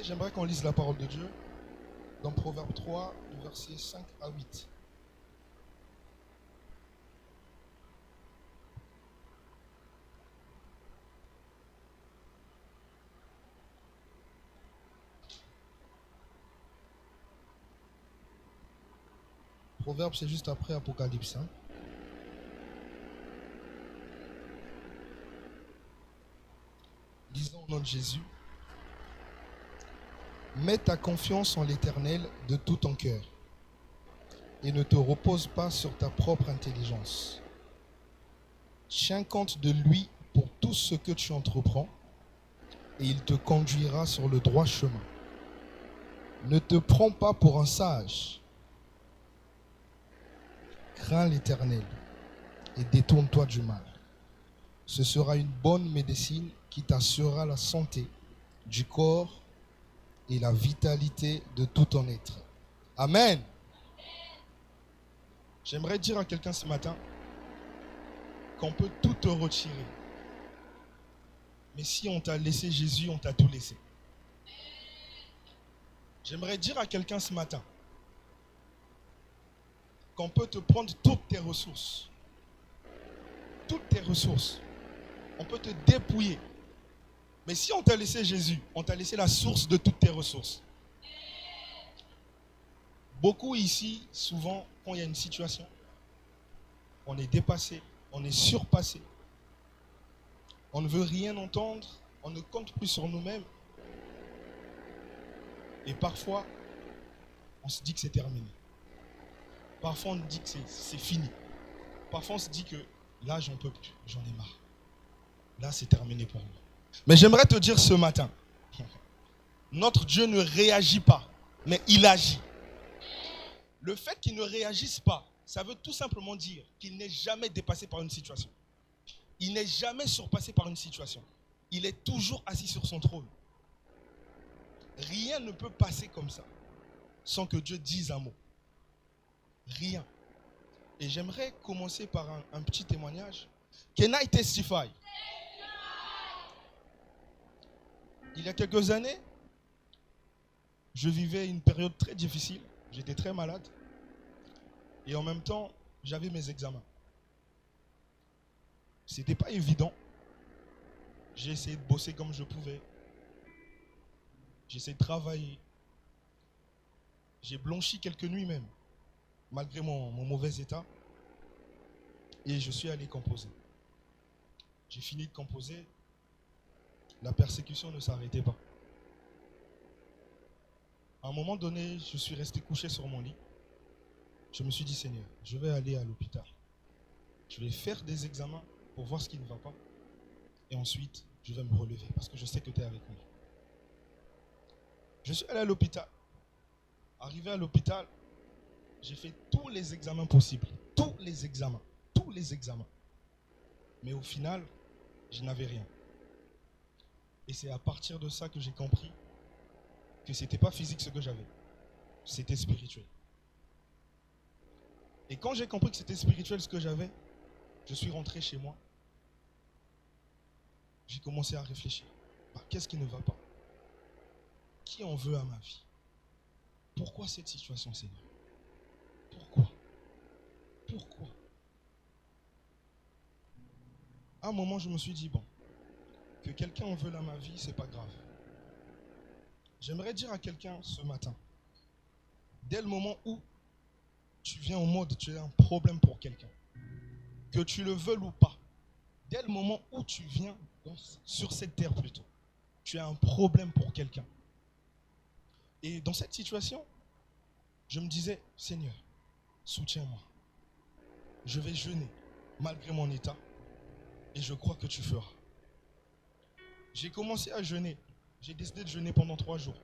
j'aimerais qu'on lise la parole de Dieu dans Proverbe 3, du verset 5 à 8. Proverbe, c'est juste après Apocalypse. Lisons au nom de Jésus. Mets ta confiance en l'Éternel de tout ton cœur et ne te repose pas sur ta propre intelligence. Tiens compte de lui pour tout ce que tu entreprends et il te conduira sur le droit chemin. Ne te prends pas pour un sage. Crains l'Éternel et détourne-toi du mal. Ce sera une bonne médecine qui t'assurera la santé du corps et la vitalité de tout ton être. Amen. J'aimerais dire à quelqu'un ce matin qu'on peut tout te retirer. Mais si on t'a laissé Jésus, on t'a tout laissé. J'aimerais dire à quelqu'un ce matin qu'on peut te prendre toutes tes ressources. Toutes tes ressources. On peut te dépouiller. Mais si on t'a laissé Jésus, on t'a laissé la source de toutes tes ressources. Beaucoup ici, souvent, quand il y a une situation, on est dépassé, on est surpassé. On ne veut rien entendre, on ne compte plus sur nous-mêmes. Et parfois, on se dit que c'est terminé. Parfois, on dit que c'est fini. Parfois, on se dit que là, j'en peux plus, j'en ai marre. Là, c'est terminé pour moi. Mais j'aimerais te dire ce matin, notre Dieu ne réagit pas, mais il agit. Le fait qu'il ne réagisse pas, ça veut tout simplement dire qu'il n'est jamais dépassé par une situation. Il n'est jamais surpassé par une situation. Il est toujours assis sur son trône. Rien ne peut passer comme ça sans que Dieu dise un mot. Rien. Et j'aimerais commencer par un petit témoignage. Can I testify? Il y a quelques années, je vivais une période très difficile. J'étais très malade. Et en même temps, j'avais mes examens. C'était pas évident. J'ai essayé de bosser comme je pouvais. J'ai essayé de travailler. J'ai blanchi quelques nuits même, malgré mon mauvais état. Et je suis allé composer. J'ai fini de composer. La persécution ne s'arrêtait pas. À un moment donné, je suis resté couché sur mon lit. Je me suis dit, Seigneur, je vais aller à l'hôpital. Je vais faire des examens pour voir ce qui ne va pas. Et ensuite, je vais me relever parce que je sais que tu es avec moi. Je suis allé à l'hôpital. Arrivé à l'hôpital, j'ai fait tous les examens possibles. Tous les examens. Tous les examens. Mais au final, je n'avais rien. Et c'est à partir de ça que j'ai compris que ce n'était pas physique ce que j'avais. C'était spirituel. Et quand j'ai compris que c'était spirituel ce que j'avais, je suis rentré chez moi. J'ai commencé à réfléchir. Qu'est-ce qui ne va pas? Qui en veut à ma vie? Pourquoi cette situation, Seigneur? Pourquoi? Pourquoi? À un moment, je me suis dit, bon, que quelqu'un en veut à ma vie, c'est pas grave. J'aimerais dire à quelqu'un ce matin, dès le moment où tu viens au monde, tu as un problème pour quelqu'un, que tu le veuilles ou pas, dès le moment où tu viens sur cette terre plutôt, tu as un problème pour quelqu'un. Et dans cette situation, je me disais, Seigneur, soutiens-moi. Je vais jeûner malgré mon état et je crois que tu feras. J'ai commencé à jeûner. J'ai décidé de jeûner pendant 3 jours.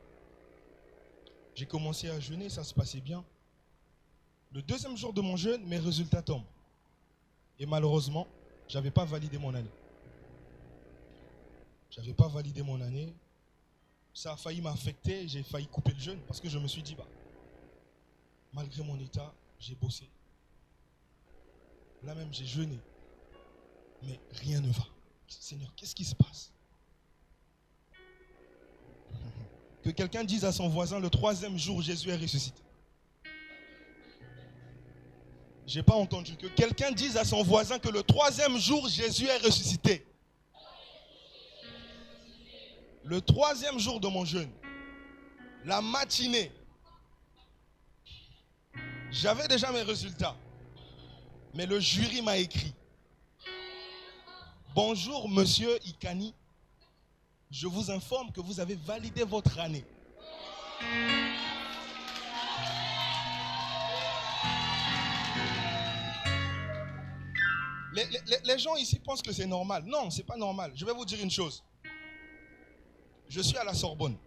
J'ai commencé à jeûner, ça se passait bien. Le deuxième jour de mon jeûne, mes résultats tombent. Et malheureusement, je n'avais pas validé mon année. Je n'avais pas validé mon année. Ça a failli m'affecter, j'ai failli couper le jeûne parce que je me suis dit, malgré mon état, j'ai bossé. Là même, j'ai jeûné. Mais rien ne va. Seigneur, qu'est-ce qui se passe? Que quelqu'un dise à son voisin, le 3e jour, Jésus est ressuscité. J'ai pas entendu. Que quelqu'un dise à son voisin que le 3e jour, Jésus est ressuscité. Le 3e jour de mon jeûne, la matinée, j'avais déjà mes résultats. Mais le jury m'a écrit. Bonjour, monsieur Ikani. Je vous informe que vous avez validé votre année. Les gens ici pensent que c'est normal. Non, c'est pas normal. Je vais vous dire une chose. Je suis à la Sorbonne.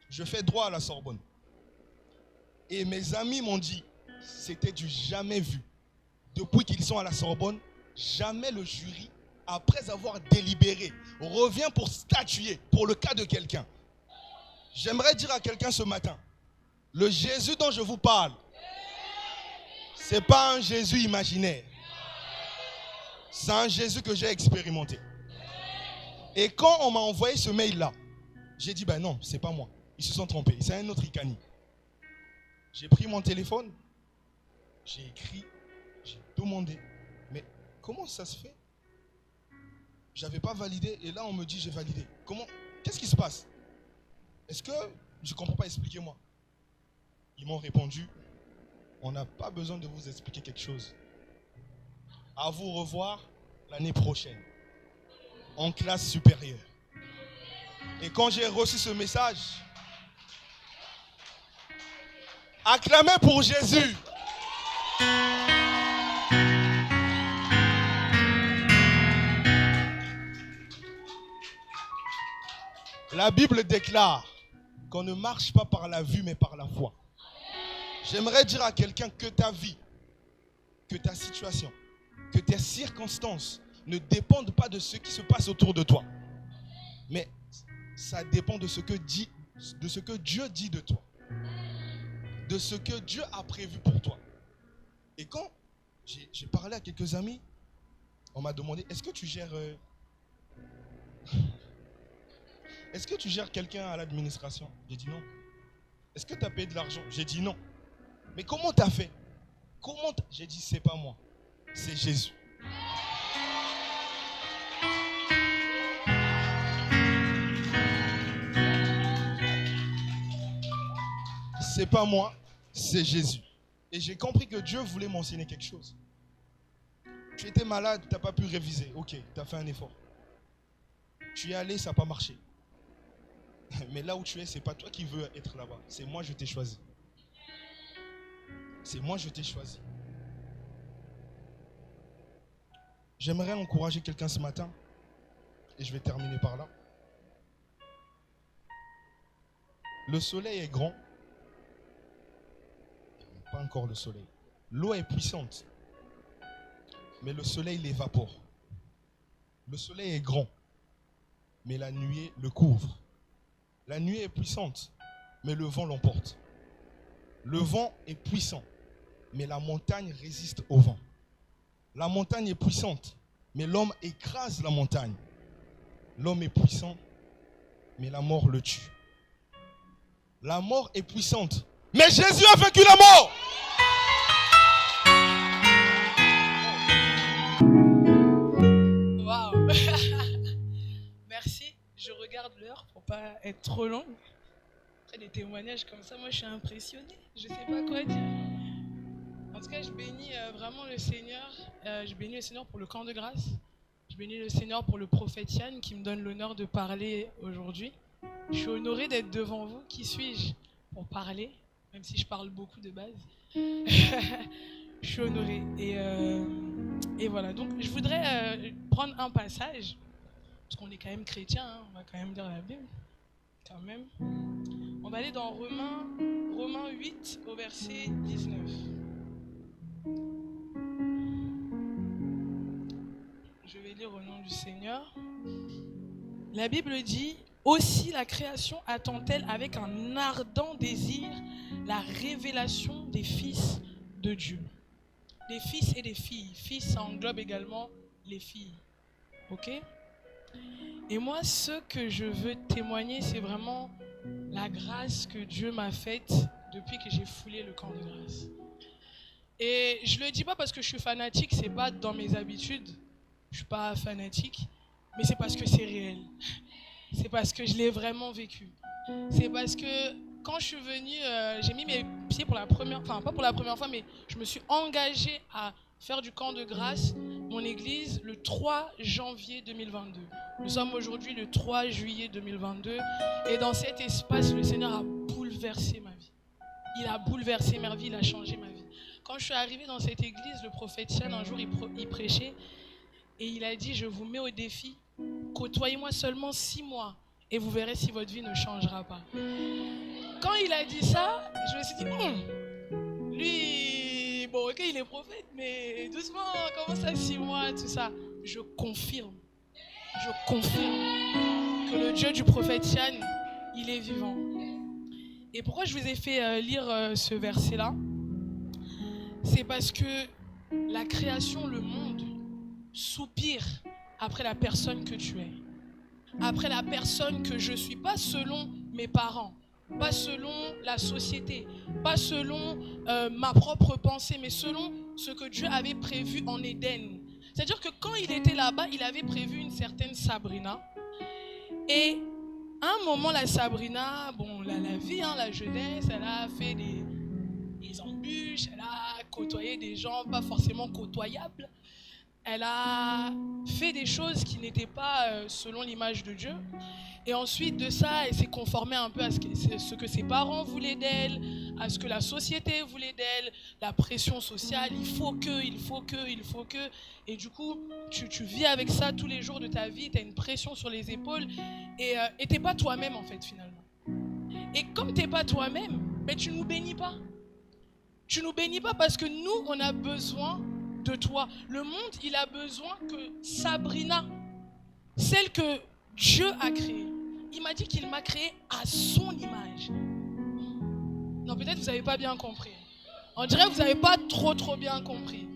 Je fais droit à la Sorbonne. Et mes amis m'ont dit, c'était du jamais vu. Depuis qu'ils sont à la Sorbonne, jamais le jury, après avoir délibéré, revient pour statuer pour le cas de quelqu'un. J'aimerais dire à quelqu'un ce matin, le Jésus dont je vous parle, ce n'est pas un Jésus imaginaire. C'est un Jésus que j'ai expérimenté. Et quand on m'a envoyé ce mail-là, j'ai dit, ben non, c'est pas moi. Ils se sont trompés. C'est un autre Ikani. J'ai pris mon téléphone, j'ai écrit, j'ai demandé. Mais comment ça se fait? J'avais pas validé et là on me dit j'ai validé. Comment? Qu'est-ce qui se passe? Est-ce que je ne comprends pas? Expliquez-moi. Ils m'ont répondu, on n'a pas besoin de vous expliquer quelque chose. À vous revoir l'année prochaine, en classe supérieure. Et quand j'ai reçu ce message, acclamez pour Jésus. La Bible déclare qu'on ne marche pas par la vue mais par la foi. J'aimerais dire à quelqu'un que ta vie, que ta situation, que tes circonstances ne dépendent pas de ce qui se passe autour de toi. Mais ça dépend de ce que Dieu dit de toi. De ce que Dieu a prévu pour toi. Et quand j'ai parlé à quelques amis, on m'a demandé, est-ce que tu gères... Est-ce que tu gères quelqu'un à l'administration? J'ai dit non. Est-ce que tu as payé de l'argent? J'ai dit non. Mais comment tu as fait? J'ai dit c'est pas moi, c'est Jésus. C'est pas moi, c'est Jésus. Et j'ai compris que Dieu voulait m'enseigner quelque chose. Tu étais malade, tu n'as pas pu réviser. Ok, tu as fait un effort. Tu es allé, ça n'a pas marché. Mais là où tu es, ce n'est pas toi qui veux être là-bas. C'est moi, je t'ai choisi. C'est moi, je t'ai choisi. J'aimerais encourager quelqu'un ce matin. Et je vais terminer par là. Le soleil est grand. Pas encore le soleil. L'eau est puissante. Mais le soleil l'évapore. Le soleil est grand. Mais la nuée le couvre. La nuée est puissante, mais le vent l'emporte. Le vent est puissant, mais la montagne résiste au vent. La montagne est puissante, mais l'homme écrase la montagne. L'homme est puissant, mais la mort le tue. La mort est puissante, mais Jésus a vaincu la mort. Waouh. Merci. Je regarde l'heure pour pas être trop longue. Après des témoignages comme ça, moi je suis impressionnée. Je sais pas quoi dire. En tout cas, je bénis vraiment le Seigneur. Je bénis le Seigneur pour le camp de grâce. Je bénis le Seigneur pour le prophète Yann qui me donne l'honneur de parler aujourd'hui. Je suis honorée d'être devant vous. Qui suis-je pour parler, même si je parle beaucoup de base. Je suis honorée. Et voilà. Donc, je voudrais prendre un passage. Parce qu'on est quand même chrétien, hein, on va quand même lire la Bible. Quand même. On va aller dans Romains 8 au verset 19. Je vais lire au nom du Seigneur. La Bible dit, aussi la création attend-elle avec un ardent désir la révélation des fils de Dieu. Des fils et des filles. Fils, ça englobe également les filles. Ok ? Et moi, ce que je veux témoigner, c'est vraiment la grâce que Dieu m'a faite depuis que j'ai foulé le camp de grâce. Et je le dis pas parce que je suis fanatique, c'est pas dans mes habitudes. Je suis pas fanatique, mais c'est parce que c'est réel. C'est parce que je l'ai vraiment vécu. C'est parce que quand je suis venue, j'ai mis mes pieds pour la première, enfin pas pour la première fois, mais je me suis engagée à faire du camp de grâce, mon église, le 3 janvier 2022. Nous sommes aujourd'hui le 3 juillet 2022 et dans cet espace, le Seigneur a bouleversé ma vie. Il a bouleversé ma vie, il a changé ma vie. Quand je suis arrivée dans cette église, le prophète Yann, un jour, il prêchait et il a dit, je vous mets au défi, côtoyez-moi seulement 6 mois et vous verrez si votre vie ne changera pas. Quand il a dit ça, je me suis dit, lui, bon ok, il est prophète, mais doucement, comment ça 6 mois, tout ça. Je confirme que le Dieu du prophète Yann, il est vivant. Et pourquoi je vous ai fait lire ce verset-là? C'est parce que la création, le monde, soupire après la personne que tu es. Après la personne que je suis, pas selon mes parents, pas selon la société, pas selon ma propre pensée, mais selon ce que Dieu avait prévu en Éden. C'est-à-dire que quand il était là-bas, il avait prévu une certaine Sabrina. Et à un moment, la Sabrina, bon, la vie, hein, la jeunesse, elle a fait des embûches, elle a côtoyé des gens pas forcément côtoyables. Elle a fait des choses qui n'étaient pas selon l'image de Dieu. Et ensuite de ça, elle s'est conformée un peu à ce que ses parents voulaient d'elle, à ce que la société voulait d'elle, la pression sociale, il faut que. Et du coup, tu vis avec ça tous les jours de ta vie, tu as une pression sur les épaules et tu n'es pas toi-même en fait finalement. Et comme tu n'es pas toi-même, ben, tu ne nous bénis pas. Tu ne nous bénis pas parce que nous, on a besoin de toi. Le monde, il a besoin que Sabrina, celle que Dieu a créée, il m'a dit qu'il m'a créée à son image. Non, peut-être vous n'avez pas bien compris. On dirait que vous n'avez pas trop bien compris.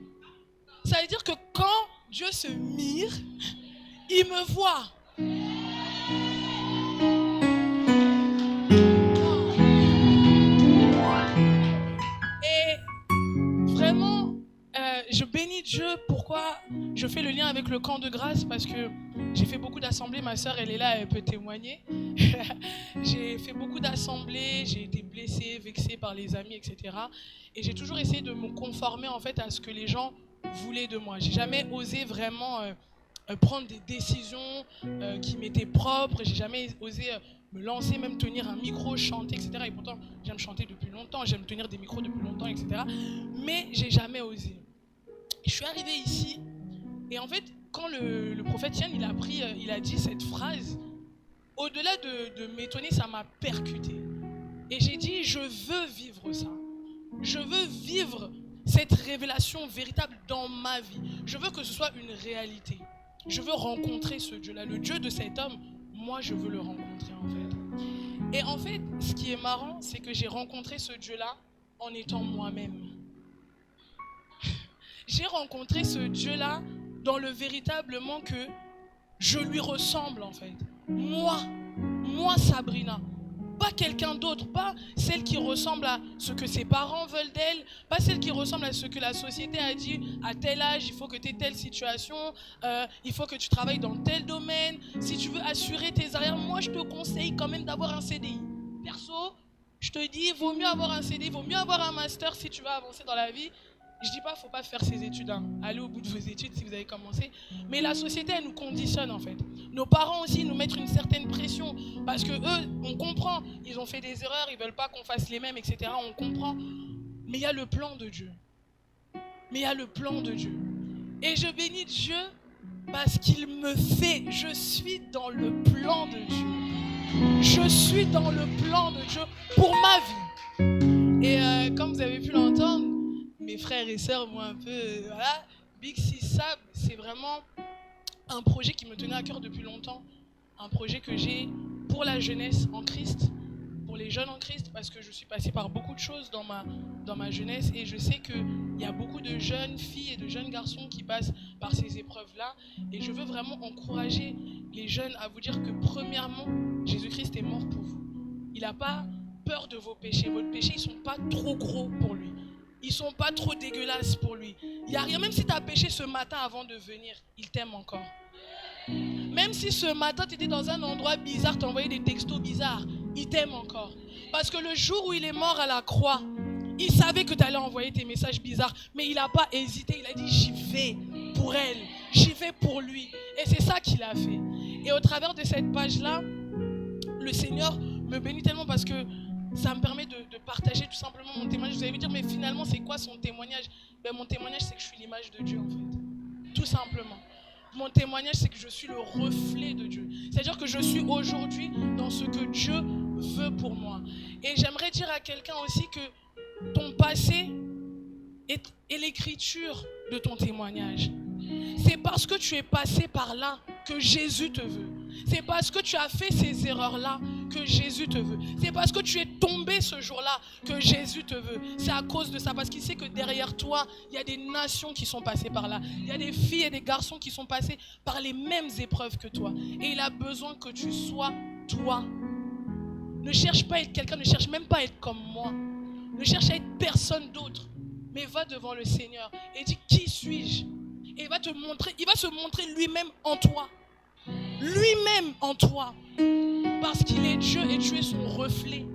Ça veut dire que quand Dieu se mire, il me voit. Et vraiment, je bénis Dieu. Pourquoi je fais le lien avec le camp de grâce? Parce que j'ai fait beaucoup d'assemblées. Ma soeur, elle est là, elle peut témoigner. J'ai fait beaucoup d'assemblées. J'ai été blessée, vexée par les amis, etc. Et j'ai toujours essayé de me conformer en fait à ce que les gens voulaient de moi. J'ai jamais osé vraiment prendre des décisions qui m'étaient propres. J'ai jamais osé me lancer, même tenir un micro, chanter, etc. Et pourtant, j'aime chanter depuis longtemps, j'aime tenir des micros depuis longtemps, etc. Mais j'ai jamais osé. Et je suis arrivée ici, et en fait, quand le prophète Yann, il a dit cette phrase, au-delà de m'étonner, ça m'a percuté. Et j'ai dit, je veux vivre ça. Je veux vivre cette révélation véritable dans ma vie. Je veux que ce soit une réalité. Je veux rencontrer ce Dieu-là. Le Dieu de cet homme, moi, je veux le rencontrer en fait. Et en fait, ce qui est marrant, c'est que j'ai rencontré ce Dieu-là en étant moi-même. J'ai rencontré ce Dieu-là dans le véritablement que je lui ressemble en fait. Moi Sabrina. Pas quelqu'un d'autre, pas celle qui ressemble à ce que ses parents veulent d'elle, pas celle qui ressemble à ce que la société a dit, à tel âge, il faut que tu aies telle situation, il faut que tu travailles dans tel domaine, si tu veux assurer tes arrières, moi je te conseille quand même d'avoir un CDI. Perso, je te dis, il vaut mieux avoir un CDI, il vaut mieux avoir un master si tu veux avancer dans la vie. Je dis pas, il ne faut pas faire ses études, hein. Allez au bout de vos études si vous avez commencé. Mais la société, elle nous conditionne en fait. Nos parents aussi nous mettent une certaine pression. Parce que eux, on comprend, ils ont fait des erreurs, ils ne veulent pas qu'on fasse les mêmes, etc. On comprend. Mais il y a le plan de Dieu. Et je bénis Dieu parce qu'il me fait. Je suis dans le plan de Dieu. Je suis dans le plan de Dieu pour ma vie. Et comme vous avez pu l'entendre, mes frères et sœurs m'ont un peu... voilà, Big Six Sab, c'est vraiment un projet qui me tenait à cœur depuis longtemps. Un projet que j'ai pour la jeunesse en Christ, pour les jeunes en Christ, parce que je suis passée par beaucoup de choses dans dans ma jeunesse et je sais qu'il y a beaucoup de jeunes filles et de jeunes garçons qui passent par ces épreuves-là. Et je veux vraiment encourager les jeunes à vous dire que premièrement, Jésus-Christ est mort pour vous. Il n'a pas peur de vos péchés. Vos péchés, ils ne sont pas trop gros pour lui. Ils ne sont pas trop dégueulasses pour lui. Il n'y a rien, même si tu as péché ce matin avant de venir, il t'aime encore. Même si ce matin, tu étais dans un endroit bizarre, tu envoyé des textos bizarres, il t'aime encore. Parce que le jour où il est mort à la croix, il savait que tu allais envoyer tes messages bizarres, mais il n'a pas hésité. Il a dit, j'y vais pour elle, j'y vais pour lui. Et c'est ça qu'il a fait. Et au travers de cette page-là, le Seigneur me bénit tellement parce que ça me permet de partager tout simplement mon témoignage. Vous allez me dire, mais finalement, c'est quoi son témoignage? Mon témoignage, c'est que je suis l'image de Dieu, en fait. Tout simplement. Mon témoignage, c'est que je suis le reflet de Dieu. C'est-à-dire que je suis aujourd'hui dans ce que Dieu veut pour moi. Et j'aimerais dire à quelqu'un aussi que ton passé est l'écriture de ton témoignage. C'est parce que tu es passé par là que Jésus te veut. C'est parce que tu as fait ces erreurs-là que Jésus te veut. C'est parce que tu es tombé ce jour-là que Jésus te veut. C'est à cause de ça, parce qu'il sait que derrière toi, il y a des nations qui sont passées par là. Il y a des filles et des garçons qui sont passés par les mêmes épreuves que toi. Et il a besoin que tu sois toi. Ne cherche pas à être quelqu'un, ne cherche même pas à être comme moi. Ne cherche à être personne d'autre. Mais va devant le Seigneur et dis, qui suis-je? Et il va se montrer lui-même en toi. Lui-même en toi. Parce qu'il est Dieu et tu es son reflet.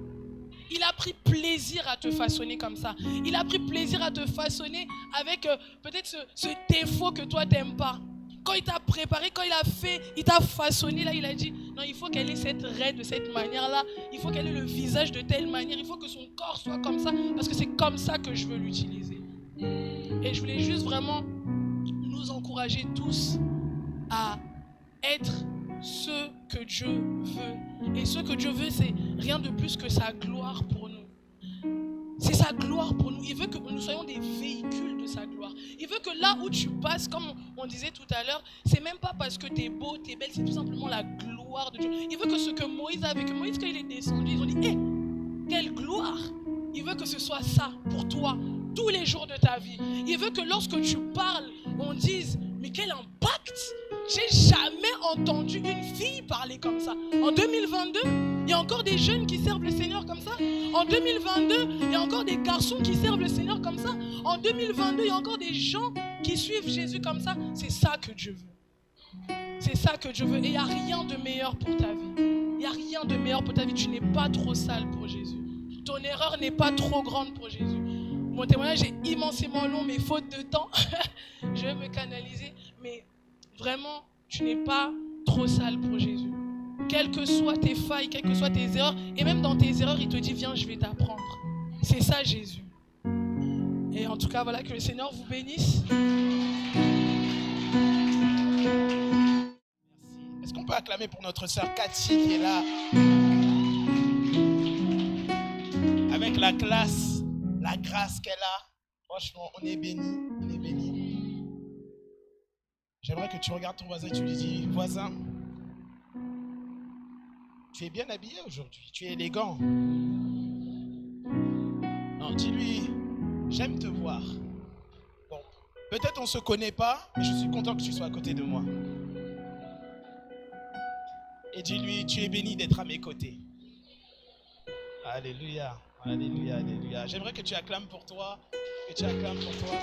Il a pris plaisir à te façonner comme ça. Il a pris plaisir à te façonner avec peut-être ce défaut que toi t'aimes pas. Quand il t'a préparé, quand il a fait, il t'a façonné, là il a dit, non, il faut qu'elle ait cette raie de cette manière-là, il faut qu'elle ait le visage de telle manière, il faut que son corps soit comme ça, parce que c'est comme ça que je veux l'utiliser. Et je voulais juste vraiment nous encourager tous à être ce que Dieu veut. Et ce que Dieu veut, c'est rien de plus que sa gloire pour nous. C'est sa gloire pour nous. Il veut que nous soyons des véhicules de sa gloire. Il veut que là où tu passes, comme on disait tout à l'heure, c'est même pas parce que tu es beau, tu es belle, c'est tout simplement la gloire de Dieu. Il veut que ce que Moïse a vécu, Moïse quand il est descendu, ils ont dit, hé, quelle gloire! Il veut que ce soit ça pour toi, tous les jours de ta vie. Il veut que lorsque tu parles, on dise, mais quel impact! J'ai jamais entendu une fille parler comme ça. En 2022, il y a encore des jeunes qui servent le Seigneur comme ça. En 2022, il y a encore des garçons qui servent le Seigneur comme ça. En 2022, il y a encore des gens qui suivent Jésus comme ça. C'est ça que Dieu veut. C'est ça que Dieu veut. Et il n'y a rien de meilleur pour ta vie. Il n'y a rien de meilleur pour ta vie. Tu n'es pas trop sale pour Jésus. Ton erreur n'est pas trop grande pour Jésus. Mon témoignage est immensément long, mais faute de temps, je vais me canaliser. Mais vraiment, tu n'es pas trop sale pour Jésus. Quelles que soient tes failles, quelles que soient tes erreurs, et même dans tes erreurs, il te dit, viens, je vais t'apprendre. C'est ça Jésus. Et en tout cas, voilà, que le Seigneur vous bénisse. Merci. Est-ce qu'on peut acclamer pour notre sœur Cathy qui est là? Avec la classe, la grâce qu'elle a. Franchement, on est bénis, on est bénis. J'aimerais que tu regardes ton voisin et tu lui dis, voisin, tu es bien habillé aujourd'hui, tu es élégant. Non, dis-lui, j'aime te voir. Bon, peut-être on ne se connaît pas, mais je suis content que tu sois à côté de moi. Et dis-lui, tu es béni d'être à mes côtés. Alléluia, alléluia, alléluia. J'aimerais que tu acclames pour toi, que tu acclames pour toi.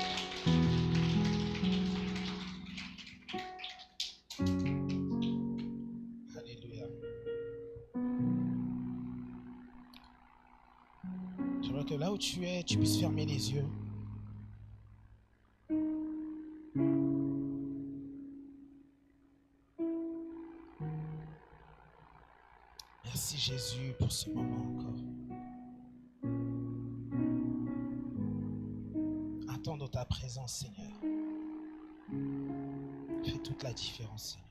Alléluia. J'aimerais que là où tu es, tu puisses fermer les yeux. Merci Jésus pour ce moment encore. Attends dans ta présence, Seigneur. Fais toute la différence, Seigneur.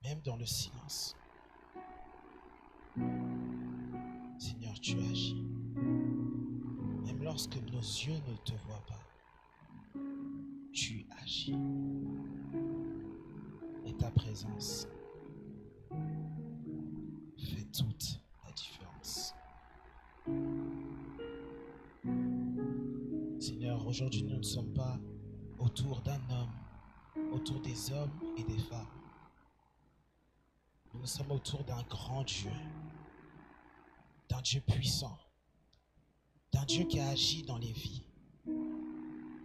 Même dans le silence. Seigneur, tu agis. Même lorsque nos yeux ne te voient pas, tu agis. Et ta présence fait toute la différence. aujourd'hui, nous ne sommes pas autour d'un homme, autour des hommes et des femmes. Nous sommes autour d'un grand Dieu, d'un Dieu puissant, d'un Dieu qui a agi dans les vies,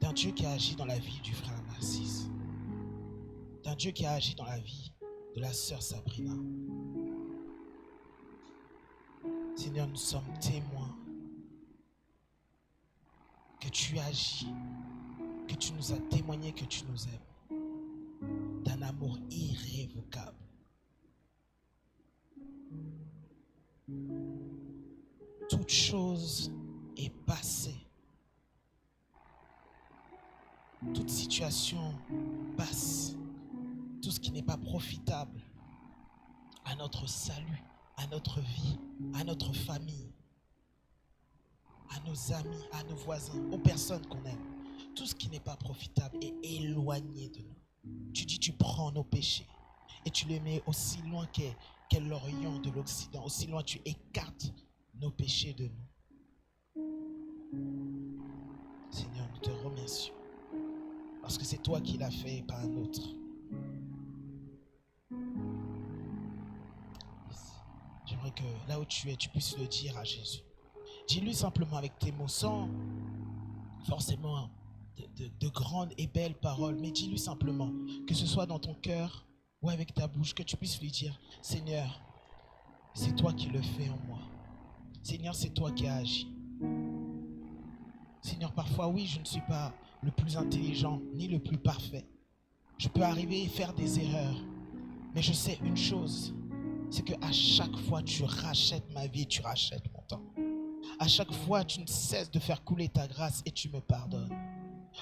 d'un Dieu qui a agi dans la vie du frère Narcisse, d'un Dieu qui a agi dans la vie de la sœur Sabrina. Seigneur, nous sommes témoins que tu agis, que tu nous as témoigné que tu nous aimes, d'un amour irrévocable. Toute chose est passée. Toute situation passe. Tout ce qui n'est pas profitable à notre salut, à notre vie, à notre famille, à nos amis, à nos voisins, aux personnes qu'on aime. Tout ce qui n'est pas profitable est éloigné de nous. Tu dis, tu prends nos péchés et tu les mets aussi loin qu'est l'Orient de l'Occident. Aussi loin, tu écartes nos péchés de nous. Seigneur, nous te remercions parce que c'est toi qui l'as fait et pas un autre. J'aimerais que là où tu es, tu puisses le dire à Jésus. Dis-lui simplement avec tes mots, sans forcément de grandes et belles paroles, mais dis-lui simplement, que ce soit dans ton cœur ou avec ta bouche, que tu puisses lui dire, Seigneur, c'est toi qui le fais en moi. Seigneur, c'est toi qui as agi. Seigneur, parfois, oui, je ne suis pas le plus intelligent ni le plus parfait. Je peux arriver et faire des erreurs, mais je sais une chose, c'est qu'à chaque fois, tu rachètes ma vie, tu rachètes mon temps. À chaque fois, tu ne cesses de faire couler ta grâce et tu me pardonnes.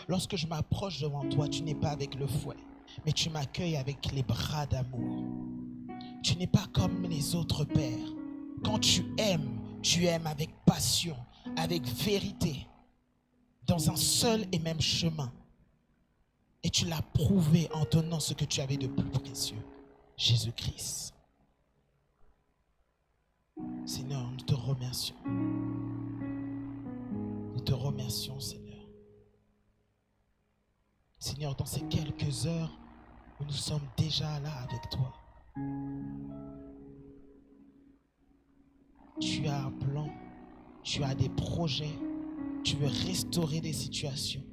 Lorsque je m'approche devant toi, tu n'es pas avec le fouet, mais tu m'accueilles avec les bras d'amour. Tu n'es pas comme les autres pères. Quand tu aimes avec passion, avec vérité, dans un seul et même chemin. Et tu l'as prouvé en donnant ce que tu avais de plus précieux, Jésus-Christ. Seigneur, nous te remercions. Nous te remercions, Seigneur. Seigneur, dans ces quelques heures où nous sommes déjà là avec toi, tu as un plan, tu as des projets, tu veux restaurer des situations,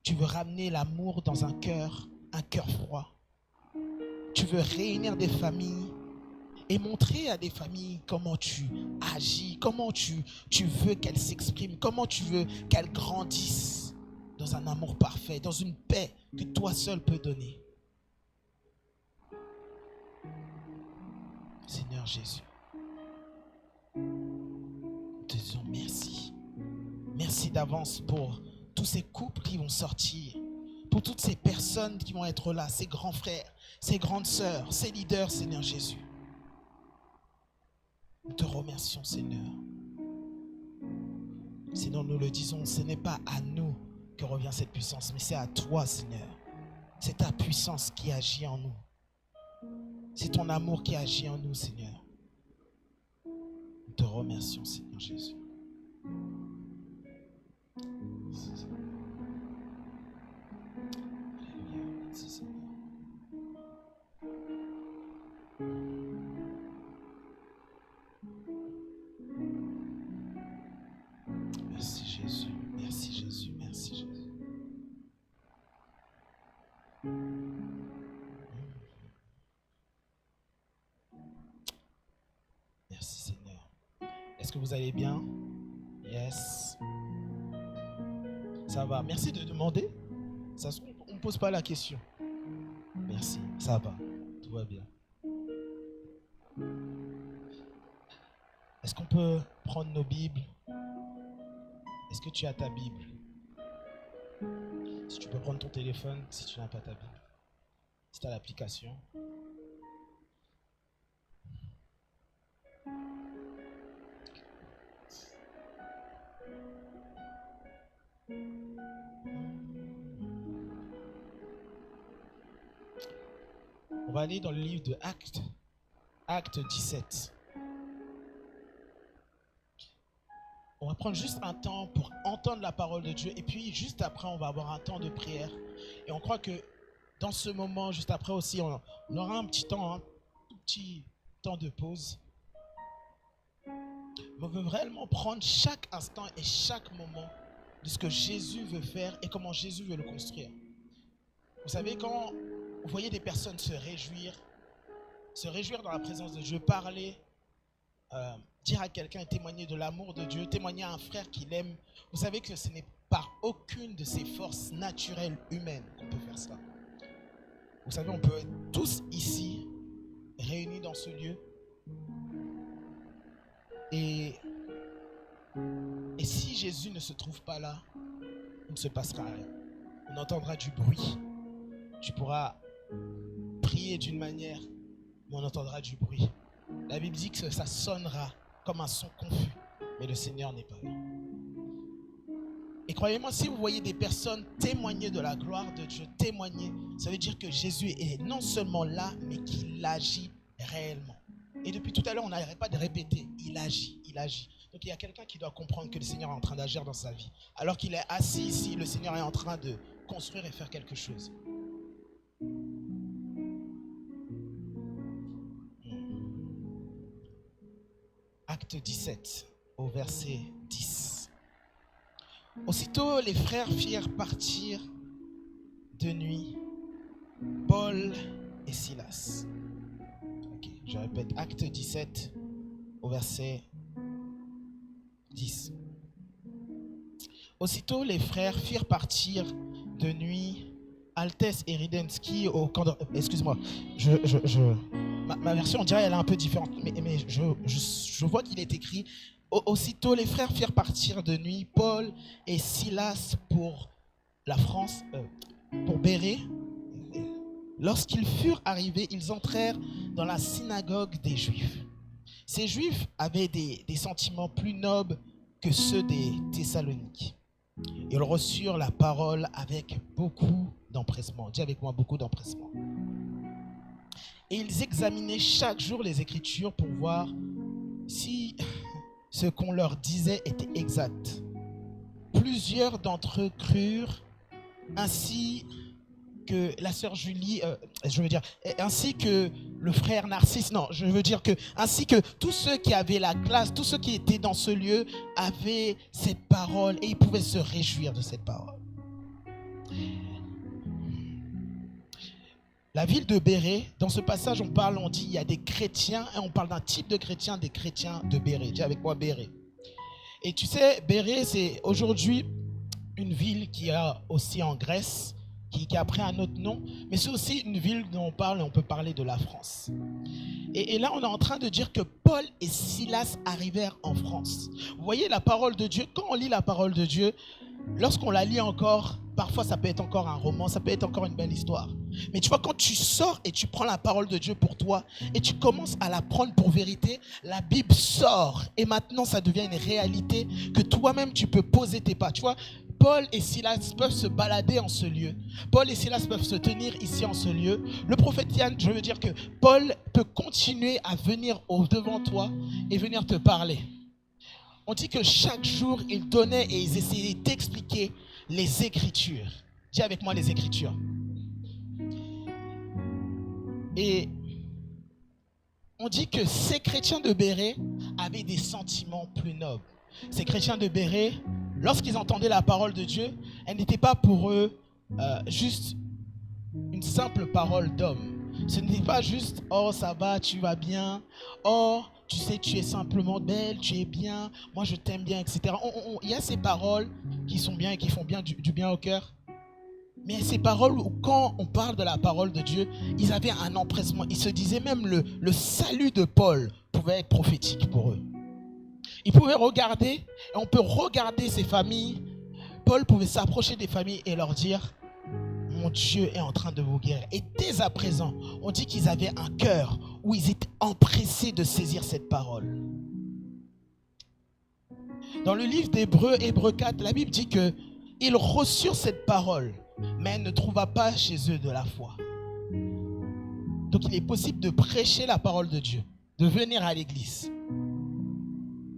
tu veux ramener l'amour dans un cœur froid. Tu veux réunir des familles et montrer à des familles comment tu agis, comment tu veux qu'elles s'expriment, comment tu veux qu'elles grandissent dans un amour parfait, dans une paix que toi seul peux donner. Seigneur Jésus, nous te disons merci. Merci d'avance pour tous ces couples qui vont sortir, pour toutes ces personnes qui vont être là, ces grands frères, ces grandes sœurs, ces leaders, Seigneur Jésus. Nous te remercions, Seigneur. Sinon, nous le disons, ce n'est pas à nous que revient cette puissance, mais c'est à toi, Seigneur. C'est ta puissance qui agit en nous. C'est ton amour qui agit en nous, Seigneur. Nous te remercions, Seigneur Jésus. Alléluia. Merci, Seigneur. Merci Jésus, merci Jésus, merci Jésus. Merci Seigneur. Est-ce que vous allez bien? Yes. Ça va. Merci de demander. On ne pose pas la question. Merci. Ça va. Tout va bien. Est-ce qu'on peut prendre nos Bibles? Est-ce que tu as ta Bible? Si tu peux prendre ton téléphone, si tu n'as pas ta Bible. Si tu as l'application. On va aller dans le livre de Actes, Acte 17. On va prendre juste un temps pour entendre la parole de Dieu. Et puis, juste après, on va avoir un temps de prière. Et on croit que dans ce moment, juste après aussi, on aura un petit temps, un tout petit temps de pause. On veut réellement prendre chaque instant et chaque moment de ce que Jésus veut faire et comment Jésus veut le construire. Vous savez, quand vous voyez des personnes se réjouir dans la présence de Dieu, parler, dire à quelqu'un et témoigner de l'amour de Dieu, témoigner à un frère qu'il aime, vous savez que ce n'est par aucune de ces forces naturelles humaines qu'on peut faire ça. Vous savez, on peut être tous ici, réunis dans ce lieu, et si Jésus ne se trouve pas là, il ne se passera rien. On entendra du bruit. Tu pourras prier d'une manière, mais on entendra du bruit. La Bible dit que ça sonnera comme un son confus, mais le Seigneur n'est pas là. Et croyez-moi, si vous voyez des personnes témoigner de la gloire de Dieu, témoigner, ça veut dire que Jésus est non seulement là, mais qu'il agit réellement. Et depuis tout à l'heure, on n'arrête pas de répéter, il agit, il agit. Donc il y a quelqu'un qui doit comprendre que le Seigneur est en train d'agir dans sa vie. Alors qu'il est assis ici, le Seigneur est en train de construire et faire quelque chose. Acte 17, au verset 10. Aussitôt, les frères firent partir de nuit Paul et Silas. Ok, je répète, Acte 17, au verset 10. Aussitôt, les frères firent partir de nuit Altesse et Ridensky au camp de... Excuse-moi, ma version, on dirait elle est un peu différente, mais je vois qu'il est écrit aussitôt les frères firent partir de nuit Paul et Silas pour la France, pour Bérée. Lorsqu'ils furent arrivés, ils entrèrent dans la synagogue des Juifs. Ces Juifs avaient des sentiments plus nobles que ceux des Thessaloniques. Ils reçurent la parole avec beaucoup d'empressement. Dis avec moi, beaucoup d'empressement. Et ils examinaient chaque jour les Écritures pour voir si ce qu'on leur disait était exact. Plusieurs d'entre eux crurent, ainsi que la sœur Julie, ainsi que le frère Narcisse, ainsi que tous ceux qui avaient la classe, tous ceux qui étaient dans ce lieu avaient cette parole et ils pouvaient se réjouir de cette parole. La ville de Bérée, dans ce passage, on dit il y a des chrétiens, et on parle d'un type de chrétiens, des chrétiens de Bérée. Dis avec moi Bérée. Et tu sais, Bérée, c'est aujourd'hui une ville qui a aussi en Grèce, qui a pris un autre nom, mais c'est aussi une ville dont on parle, et on peut parler de la France. Et là, on est en train de dire que Paul et Silas arrivèrent en France. Vous voyez la parole de Dieu, quand on lit la parole de Dieu, lorsqu'on la lit encore, parfois ça peut être encore un roman, ça peut être encore une belle histoire. Mais tu vois, quand tu sors et tu prends la parole de Dieu pour toi et tu commences à la prendre pour vérité, la Bible sort et maintenant ça devient une réalité que toi-même tu peux poser tes pas. Tu vois, Paul et Silas peuvent se balader en ce lieu. Paul et Silas peuvent se tenir ici en ce lieu. Le prophète Yann, je veux dire que Paul peut continuer à venir au-devant toi et venir te parler. On dit que chaque jour, ils donnaient et ils essayaient d'expliquer les Écritures. Dis avec moi les Écritures. Et on dit que ces chrétiens de Bérée avaient des sentiments plus nobles. Ces chrétiens de Bérée, lorsqu'ils entendaient la parole de Dieu, elle n'était pas pour eux juste une simple parole d'homme. Ce n'était pas juste « Oh, ça va, tu vas bien. Oh, tu sais, tu es simplement belle, tu es bien. Moi, je t'aime bien, etc. » Il y a ces paroles qui sont bien et qui font bien du bien au cœur. Mais ces paroles où quand on parle de la parole de Dieu, ils avaient un empressement. Ils se disaient même le salut de Paul pouvait être prophétique pour eux. Ils pouvaient regarder, et on peut regarder ces familles. Paul pouvait s'approcher des familles et leur dire « Mon Dieu est en train de vous guérir. » Et dès à présent, on dit qu'ils avaient un cœur où ils étaient empressés de saisir cette parole. Dans le livre d'Hébreux, Hébreux 4, la Bible dit qu'ils reçurent cette parole, mais elle ne trouva pas chez eux de la foi. Donc il est possible de prêcher la parole de Dieu, de venir à l'église.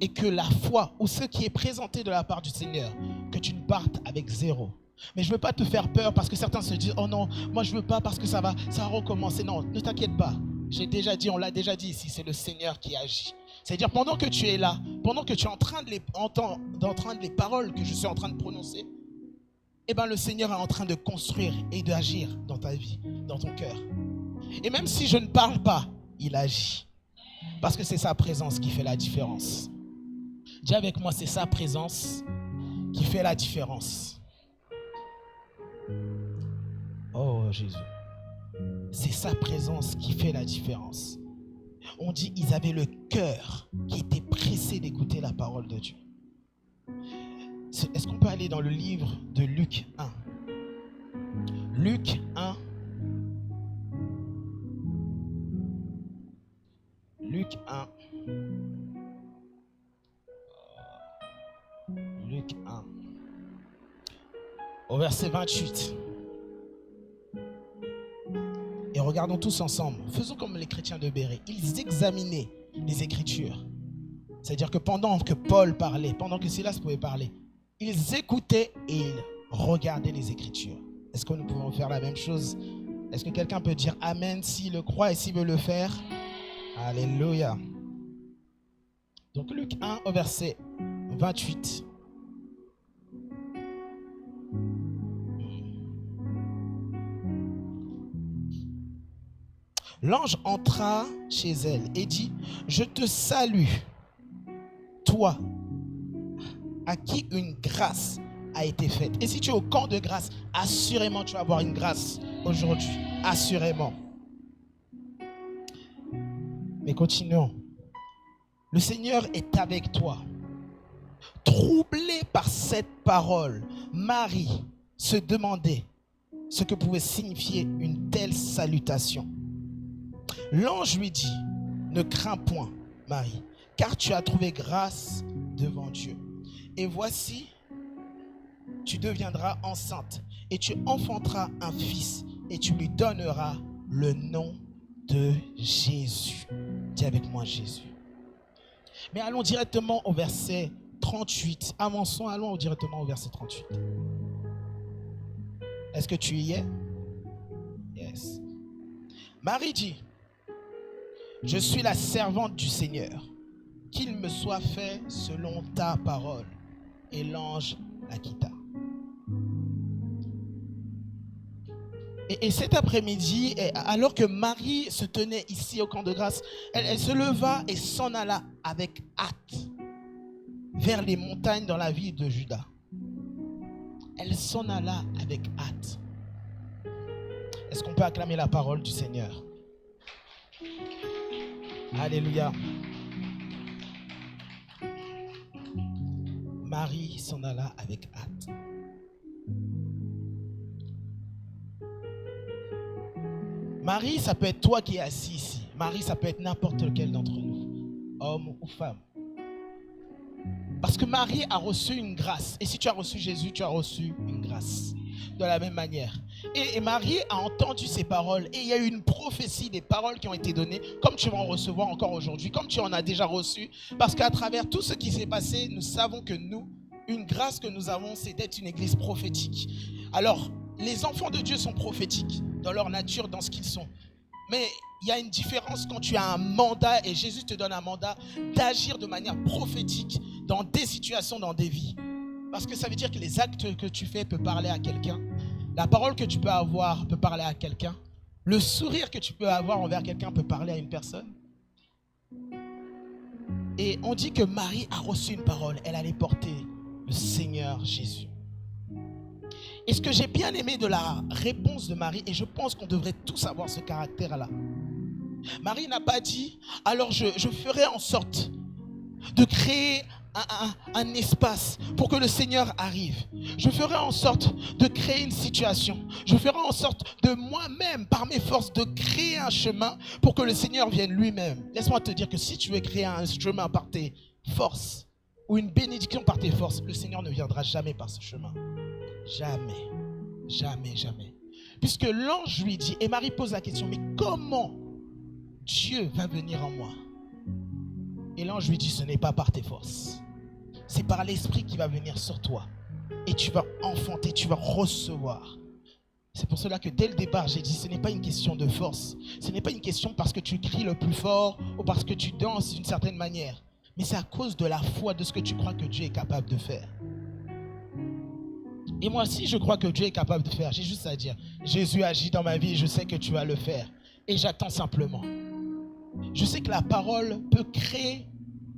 et que la foi ou ce qui est présenté de la part du Seigneur, que tu ne partes avec 0. Mais je ne veux pas te faire peur parce que certains se disent « Oh non, moi je ne veux pas parce que ça va recommencer. » Non, ne t'inquiète pas. J'ai déjà dit, on l'a déjà dit ici, c'est le Seigneur qui agit. C'est-à-dire pendant que tu es là, pendant que tu es en train de d'entendre les paroles que je suis en train de prononcer, eh bien le Seigneur est en train de construire et d'agir dans ta vie, dans ton cœur. Et même si je ne parle pas, il agit. Parce que c'est sa présence qui fait la différence. Dis avec moi, c'est sa présence qui fait la différence. Oh Jésus. C'est sa présence qui fait la différence. On dit qu'ils avaient le cœur qui était pressé d'écouter la parole de Dieu. Est-ce qu'on peut aller dans le livre de Luc 1? Luc 1. Luc 1. Luc 1. Au verset 28. Et regardons tous ensemble. Faisons comme les chrétiens de Bérée. Ils examinaient les Écritures. C'est-à-dire que pendant que Paul parlait, pendant que Silas pouvait parler, ils écoutaient et ils regardaient les Écritures. Est-ce que nous pouvons faire la même chose? Est-ce que quelqu'un peut dire Amen s'il le croit et s'il veut le faire? Alléluia. Donc Luc 1 au verset 28. L'ange entra chez elle et dit, je te salue, toi, à qui une grâce a été faite. Et si tu es au camp de grâce, assurément tu vas avoir une grâce aujourd'hui. Assurément. Mais continuons. Le Seigneur est avec toi. Troublée par cette parole, Marie se demandait ce que pouvait signifier une telle salutation. L'ange lui dit, ne crains point, Marie, car tu as trouvé grâce devant Dieu. Et voici, tu deviendras enceinte et tu enfanteras un fils et tu lui donneras le nom de Jésus. Dis avec moi Jésus. Mais allons directement au verset 38. Avançons, allons directement au verset 38. Est-ce que tu y es? Yes. Marie dit, je suis la servante du Seigneur, qu'il me soit fait selon ta parole. Et l'ange la quitta. Et cet après-midi, alors que Marie se tenait ici au camp de grâce, elle se leva et s'en alla avec hâte vers les montagnes dans la ville de Juda. Elle s'en alla avec hâte. Est-ce qu'on peut acclamer la parole du Seigneur? Alléluia. Marie s'en alla avec hâte. Marie, ça peut être toi qui es assis ici. Marie, ça peut être n'importe lequel d'entre nous, homme ou femme. Parce que Marie a reçu une grâce. Et si tu as reçu Jésus, tu as reçu une grâce. De la même manière. Et Marie a entendu ces paroles. Et il y a eu une prophétie des paroles qui ont été données. Comme tu vas en recevoir encore aujourd'hui. Comme tu en as déjà reçu. Parce qu'à travers tout ce qui s'est passé, nous savons que nous, une grâce que nous avons, c'est d'être une église prophétique. Alors, les enfants de Dieu sont prophétiques. Dans leur nature, dans ce qu'ils sont. Mais il y a une différence quand tu as un mandat. Et Jésus te donne un mandat d'agir de manière prophétique dans des situations, dans des vies. Parce que ça veut dire que les actes que tu fais peuvent parler à quelqu'un. La parole que tu peux avoir peut parler à quelqu'un. Le sourire que tu peux avoir envers quelqu'un peut parler à une personne. Et on dit que Marie a reçu une parole. Elle allait porter le Seigneur Jésus. Et ce que j'ai bien aimé de la réponse de Marie, et je pense qu'on devrait tous avoir ce caractère-là. Marie n'a pas dit, alors je ferai en sorte de créer un espace pour que le Seigneur arrive. Je ferai en sorte de créer une situation. Je ferai en sorte de moi-même, par mes forces, de créer un chemin pour que le Seigneur vienne lui-même. Laisse-moi te dire que si tu veux créer un chemin par tes forces ou une bénédiction par tes forces, le Seigneur ne viendra jamais par ce chemin. Jamais, jamais, jamais. Puisque l'ange lui dit, et Marie pose la question, mais comment Dieu va venir en moi? Et l'ange lui dit, ce n'est pas par tes forces. C'est par l'esprit qui va venir sur toi. Et tu vas enfanter, tu vas recevoir. C'est pour cela que dès le départ, j'ai dit, ce n'est pas une question de force. Ce n'est pas une question parce que tu cries le plus fort ou parce que tu danses d'une certaine manière. Mais c'est à cause de la foi, de ce que tu crois que Dieu est capable de faire. Et moi aussi, je crois que Dieu est capable de faire. J'ai juste à dire, Jésus agit dans ma vie, je sais que tu vas le faire. Et j'attends simplement. Je sais que la parole peut créer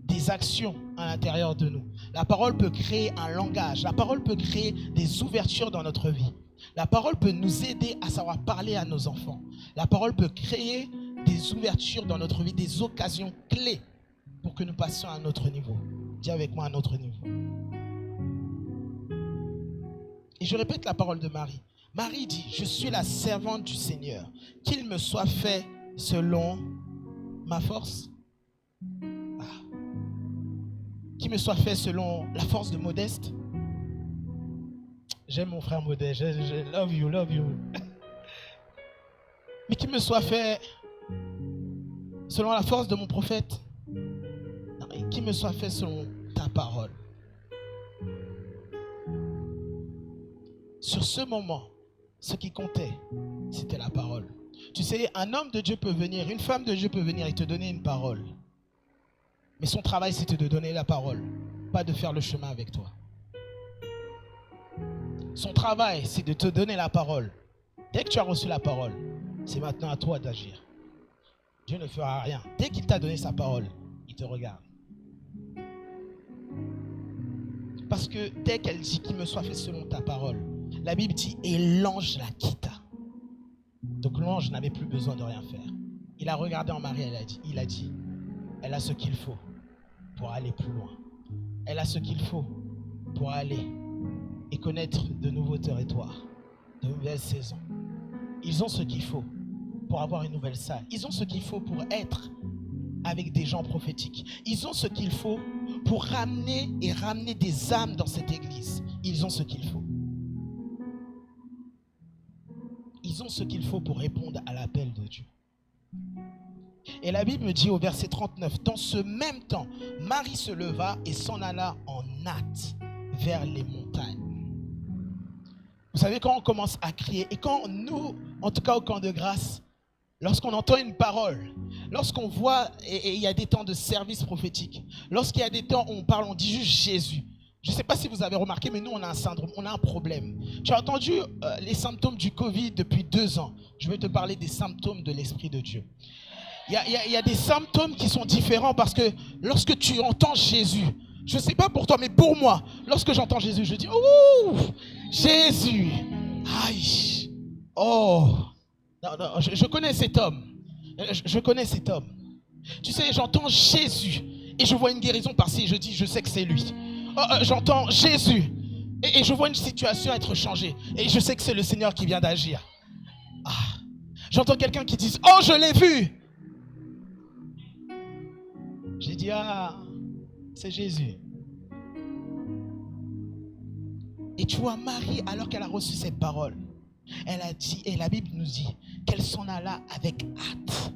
des actions à l'intérieur de nous. La parole peut créer un langage. La parole peut créer des ouvertures dans notre vie. La parole peut nous aider à savoir parler à nos enfants. La parole peut créer des ouvertures dans notre vie, des occasions clés pour que nous passions à un autre niveau. Dis avec moi, un autre niveau. Et je répète la parole de Marie. Marie dit, je suis la servante du Seigneur. Qu'il me soit fait selon ma force. Qu'il me soit fait selon la force de Modeste. J'aime mon frère Modeste. Je love you, love you. Mais qu'il me soit fait selon la force de mon prophète. Non, et qu'il me soit fait selon ta parole. Sur ce moment, ce qui comptait, c'était la parole. Tu sais, un homme de Dieu peut venir, une femme de Dieu peut venir et te donner une parole. Mais son travail, c'était de donner la parole, pas de faire le chemin avec toi. Son travail, c'est de te donner la parole. Dès que tu as reçu la parole, c'est maintenant à toi d'agir. Dieu ne fera rien. Dès qu'il t'a donné sa parole, il te regarde. Parce que dès qu'elle dit qu'il me soit fait selon ta parole, la Bible dit, et l'ange la quitta. Donc l'ange n'avait plus besoin de rien faire. Il a regardé en Marie, il a dit, elle a ce qu'il faut pour aller plus loin. Elle a ce qu'il faut pour aller et connaître de nouveaux territoires, de nouvelles saisons. Ils ont ce qu'il faut pour avoir une nouvelle salle. Ils ont ce qu'il faut pour être avec des gens prophétiques. Ils ont ce qu'il faut pour ramener des âmes dans cette église. Ils ont ce qu'il faut. Ils ont ce qu'il faut pour répondre à l'appel de Dieu. Et la Bible me dit au verset 39, dans ce même temps, Marie se leva et s'en alla en hâte vers les montagnes. Vous savez, quand on commence à crier, et quand nous, en tout cas au camp de grâce, lorsqu'on entend une parole, lorsqu'on voit, et il y a des temps de service prophétique, lorsqu'il y a des temps où on parle, on dit juste Jésus. Je ne sais pas si vous avez remarqué, mais nous, on a un syndrome, on a un problème. Tu as entendu les symptômes du Covid depuis 2 ans. Je vais te parler des symptômes de l'Esprit de Dieu. Il y a des symptômes qui sont différents parce que lorsque tu entends Jésus, je ne sais pas pour toi, mais pour moi, lorsque j'entends Jésus, je dis, ouh, Jésus, aïe, oh, non, je connais cet homme, je connais cet homme. Tu sais, j'entends Jésus et je vois une guérison par-ci, je dis, je sais que c'est lui. J'entends Jésus et je vois une situation être changée et je sais que c'est le Seigneur qui vient d'agir. J'entends quelqu'un qui dit, oh, je l'ai vu. J'ai dit, c'est Jésus. Et tu vois, Marie, alors qu'elle a reçu cette parole, elle a dit, et la Bible nous dit, qu'elle s'en alla avec hâte.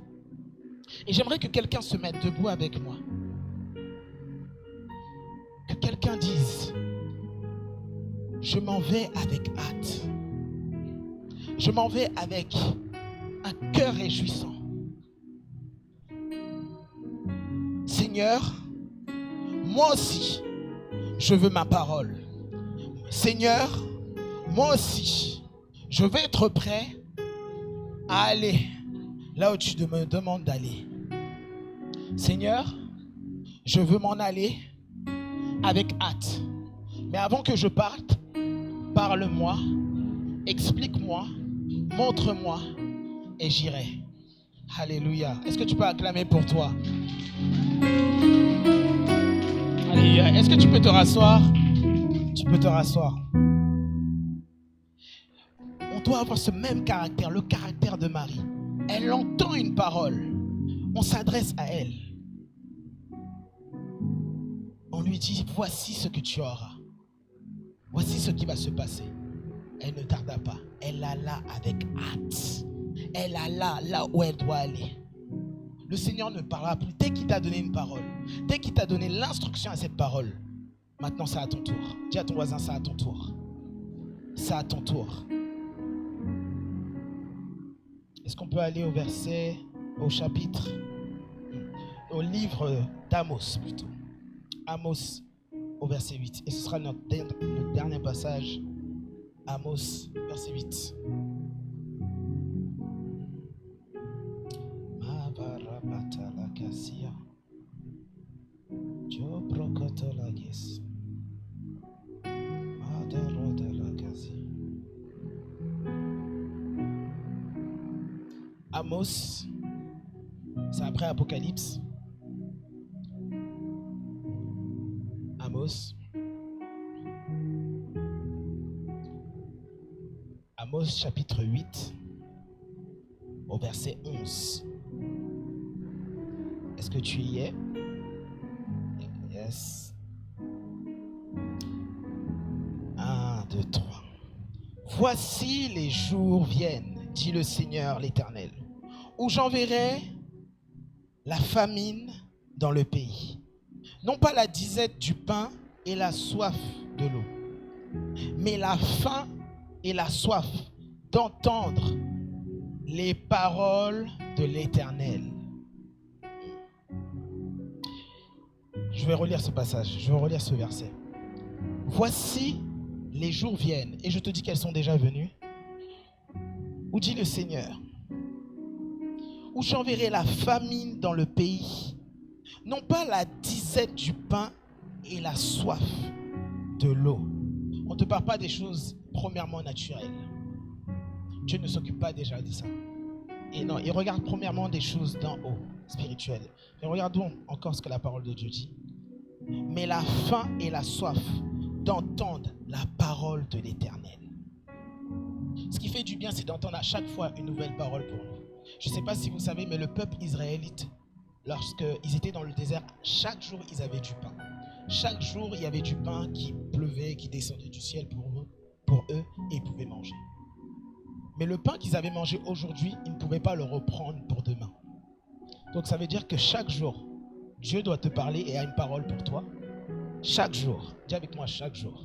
Et j'aimerais que quelqu'un se mette debout avec moi. Que quelqu'un dise, je m'en vais avec hâte. Je m'en vais avec un cœur réjouissant. Seigneur, moi aussi, je veux ma parole. Seigneur, moi aussi, je veux être prêt à aller là où tu me demandes d'aller. Seigneur, je veux m'en aller avec hâte. Mais avant que je parte, parle-moi, explique-moi, montre-moi et j'irai. Alléluia. Est-ce que tu peux acclamer pour toi? Alléluia. Est-ce que tu peux te rasseoir? Tu peux te rasseoir. On doit avoir ce même caractère, le caractère de Marie. Elle entend une parole. On s'adresse à elle. On lui dit, voici ce que tu auras. Voici ce qui va se passer. Elle ne tarda pas. Elle alla avec hâte. Elle alla là où elle doit aller. le Seigneur ne parlera plus. Dès qu'il t'a donné une parole, dès qu'il t'a donné l'instruction à cette parole, maintenant c'est à ton tour. Dis à ton voisin, c'est à ton tour. C'est à ton tour. Est-ce qu'on peut aller au chapitre, au livre d'Amos plutôt. Amos au verset 8. Et ce sera notre dernier passage. Amos, verset 8. Amos, c'est après Apocalypse. Amos. Amos chapitre 8 au verset 11. Est-ce que tu y es? Yes. 1, 2, 3. Voici les jours viennent, dit le Seigneur l'Éternel, où j'enverrai la famine dans le pays. Non pas la disette du pain et la soif de l'eau, mais la faim et la soif d'entendre les paroles de l'Éternel. Je vais relire ce passage, je vais relire ce verset. Voici les jours viennent, et je te dis qu'elles sont déjà venues, où dit le Seigneur, où j'enverrai la famine dans le pays, non pas la disette du pain et la soif de l'eau. On ne te parle pas des choses premièrement naturelles. Dieu ne s'occupe pas déjà de ça. Et non, il regarde premièrement des choses d'en haut, spirituelles. Et regardons encore ce que la parole de Dieu dit. Mais la faim et la soif d'entendre la parole de l'Éternel. Ce qui fait du bien, c'est d'entendre à chaque fois une nouvelle parole pour nous. Je ne sais pas si vous savez, mais le peuple israélite, lorsqu'ils étaient dans le désert, chaque jour, ils avaient du pain. Chaque jour, il y avait du pain qui pleuvait, qui descendait du ciel pour eux, et ils pouvaient manger. Mais le pain qu'ils avaient mangé aujourd'hui, ils ne pouvaient pas le reprendre pour demain. Donc ça veut dire que chaque jour, Dieu doit te parler et a une parole pour toi. Chaque jour. Dis avec moi, chaque jour.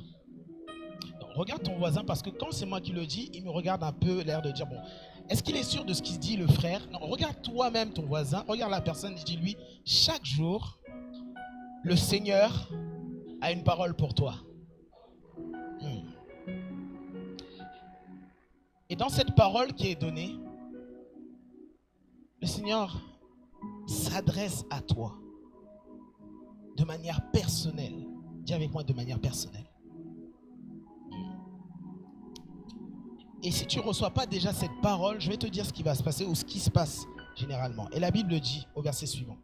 Donc, regarde ton voisin, parce que quand c'est moi qui le dis, il me regarde un peu, l'air de dire, bon, est-ce qu'il est sûr de ce qu'il dit le frère? Non, regarde toi-même ton voisin, regarde la personne, dis-lui, chaque jour, le Seigneur a une parole pour toi. Et dans cette parole qui est donnée, le Seigneur s'adresse à toi de manière personnelle. Dis avec moi, de manière personnelle. Et si tu ne reçois pas déjà cette parole, je vais te dire ce qui va se passer ou ce qui se passe généralement. Et la Bible dit au verset suivant.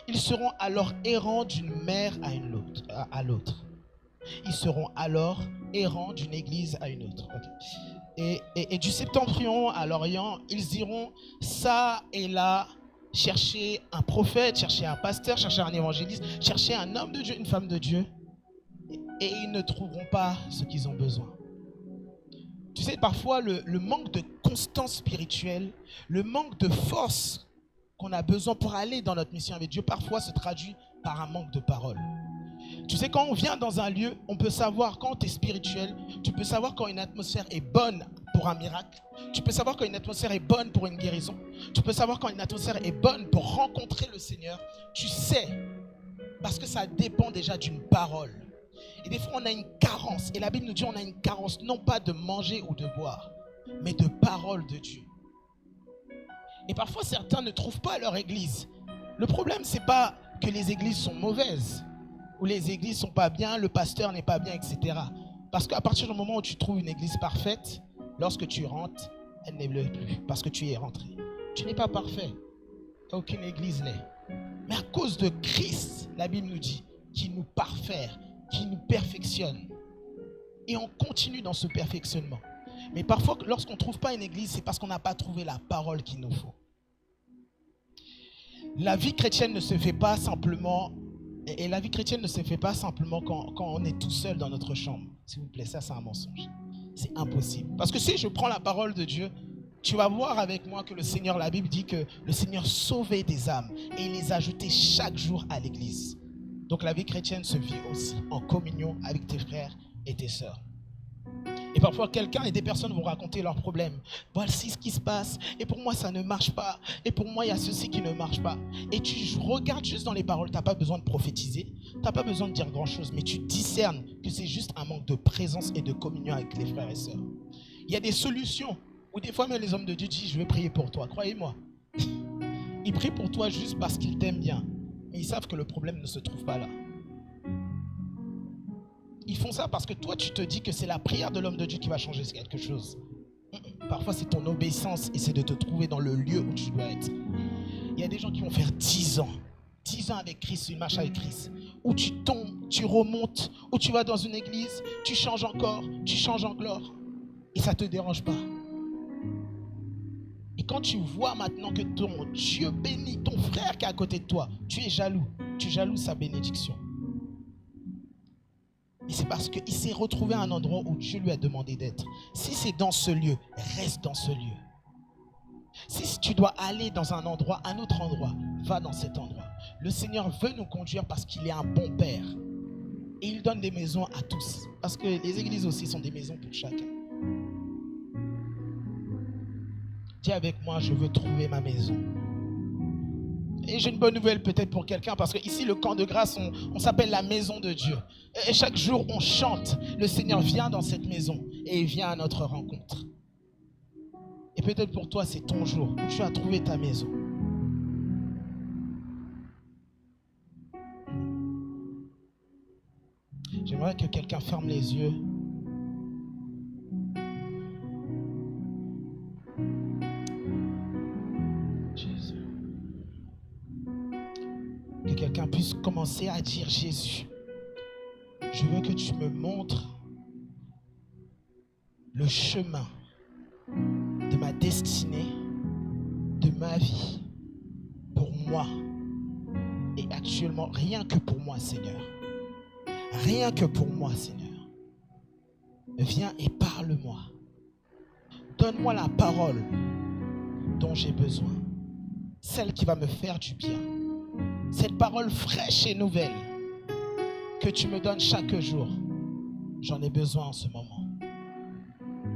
Ils seront alors errants d'une mer à l'autre. Ils seront alors errants d'une église à une autre. Okay. Et du septentrion à l'orient, ils iront ça et là chercher un prophète, chercher un pasteur, chercher un évangéliste, chercher un homme de Dieu, une femme de Dieu. Et ils ne trouveront pas ce qu'ils ont besoin. Tu sais, parfois, le manque de constance spirituelle, le manque de force qu'on a besoin pour aller dans notre mission avec Dieu, parfois se traduit par un manque de parole. Tu sais, quand on vient dans un lieu, on peut savoir quand tu es spirituel, tu peux savoir quand une atmosphère est bonne pour un miracle, tu peux savoir quand une atmosphère est bonne pour une guérison, tu peux savoir quand une atmosphère est bonne pour rencontrer le Seigneur. Tu sais, parce que ça dépend déjà d'une parole. Et des fois, on a une carence. Et la Bible nous dit qu'on a une carence, non pas de manger ou de boire, mais de parole de Dieu. Et parfois, certains ne trouvent pas leur église. Le problème, ce n'est pas que les églises sont mauvaises, ou les églises ne sont pas bien, le pasteur n'est pas bien, etc. Parce qu'à partir du moment où tu trouves une église parfaite, lorsque tu rentres, elle n'est plus, parce que tu y es rentré. Tu n'es pas parfait. Aucune église l'est. Mais à cause de Christ, la Bible nous dit, qui nous parfait, qui nous perfectionne. Et on continue dans ce perfectionnement. Mais parfois, lorsqu'on ne trouve pas une église, c'est parce qu'on n'a pas trouvé la parole qu'il nous faut. La vie chrétienne ne se fait pas simplement, et la vie chrétienne ne se fait pas simplement quand on est tout seul dans notre chambre. S'il vous plaît, ça c'est un mensonge. C'est impossible. Parce que si je prends la parole de Dieu, tu vas voir avec moi que le Seigneur, la Bible dit que le Seigneur sauvait des âmes et il les ajoutait chaque jour à l'église. Donc la vie chrétienne se vit aussi en communion avec tes frères et tes sœurs. Et parfois, quelqu'un et des personnes vont raconter leurs problèmes. Voici ce qui se passe. Et pour moi, ça ne marche pas. Et pour moi, il y a ceci qui ne marche pas. Et tu regardes juste dans les paroles. Tu n'as pas besoin de prophétiser. Tu n'as pas besoin de dire grand-chose. Mais tu discernes que c'est juste un manque de présence et de communion avec les frères et sœurs. Il y a des solutions. Ou des fois, même les hommes de Dieu disent, je vais prier pour toi. Croyez-moi. Ils prient pour toi juste parce qu'ils t'aiment bien. Mais ils savent que le problème ne se trouve pas là. Ils font ça parce que toi, tu te dis que c'est la prière de l'homme de Dieu qui va changer quelque chose. Parfois, c'est ton obéissance et c'est de te trouver dans le lieu où tu dois être. Il y a des gens qui vont faire 10 ans. 10 ans avec Christ, une marche avec Christ. Où tu tombes, tu remontes, où tu vas dans une église, tu changes encore, tu changes encore. Et ça ne te dérange pas. Et quand tu vois maintenant que ton Dieu bénit ton frère qui est à côté de toi, tu es jaloux. Tu jalouses sa bénédiction. Et c'est parce qu'il s'est retrouvé à un endroit où Dieu lui a demandé d'être. Si c'est dans ce lieu, reste dans ce lieu. Si tu dois aller dans un endroit, un autre endroit, va dans cet endroit. Le Seigneur veut nous conduire parce qu'il est un bon Père. Et il donne des maisons à tous. Parce que les églises aussi sont des maisons pour chacun. Dis avec moi, je veux trouver ma maison. Et j'ai une bonne nouvelle peut-être pour quelqu'un, parce que ici, le camp de grâce, on s'appelle la maison de Dieu. Et chaque jour, on chante. Le Seigneur vient dans cette maison et il vient à notre rencontre. Et peut-être pour toi, c'est ton jour où tu as trouvé ta maison. J'aimerais que quelqu'un ferme les yeux. Que quelqu'un puisse commencer à dire, Jésus, je veux que tu me montres le chemin de ma destinée, de ma vie, pour moi. Et actuellement, rien que pour moi, Seigneur. Rien que pour moi, Seigneur. Viens et parle-moi. Donne-moi la parole dont j'ai besoin. Celle qui va me faire du bien. Cette parole fraîche et nouvelle que tu me donnes chaque jour. J'en ai besoin en ce moment.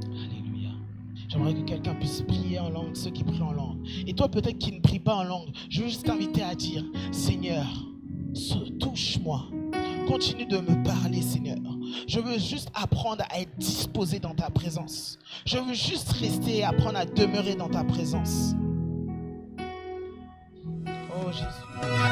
Alléluia. J'aimerais que quelqu'un puisse prier en langue, ceux qui prient en langue. Et toi peut-être qui ne prie pas en langue, je veux juste t'inviter à dire, Seigneur, touche-moi. Continue de me parler, Seigneur. Je veux juste apprendre à être disposé dans ta présence. Je veux juste rester et apprendre à demeurer dans ta présence. Oh Jésus.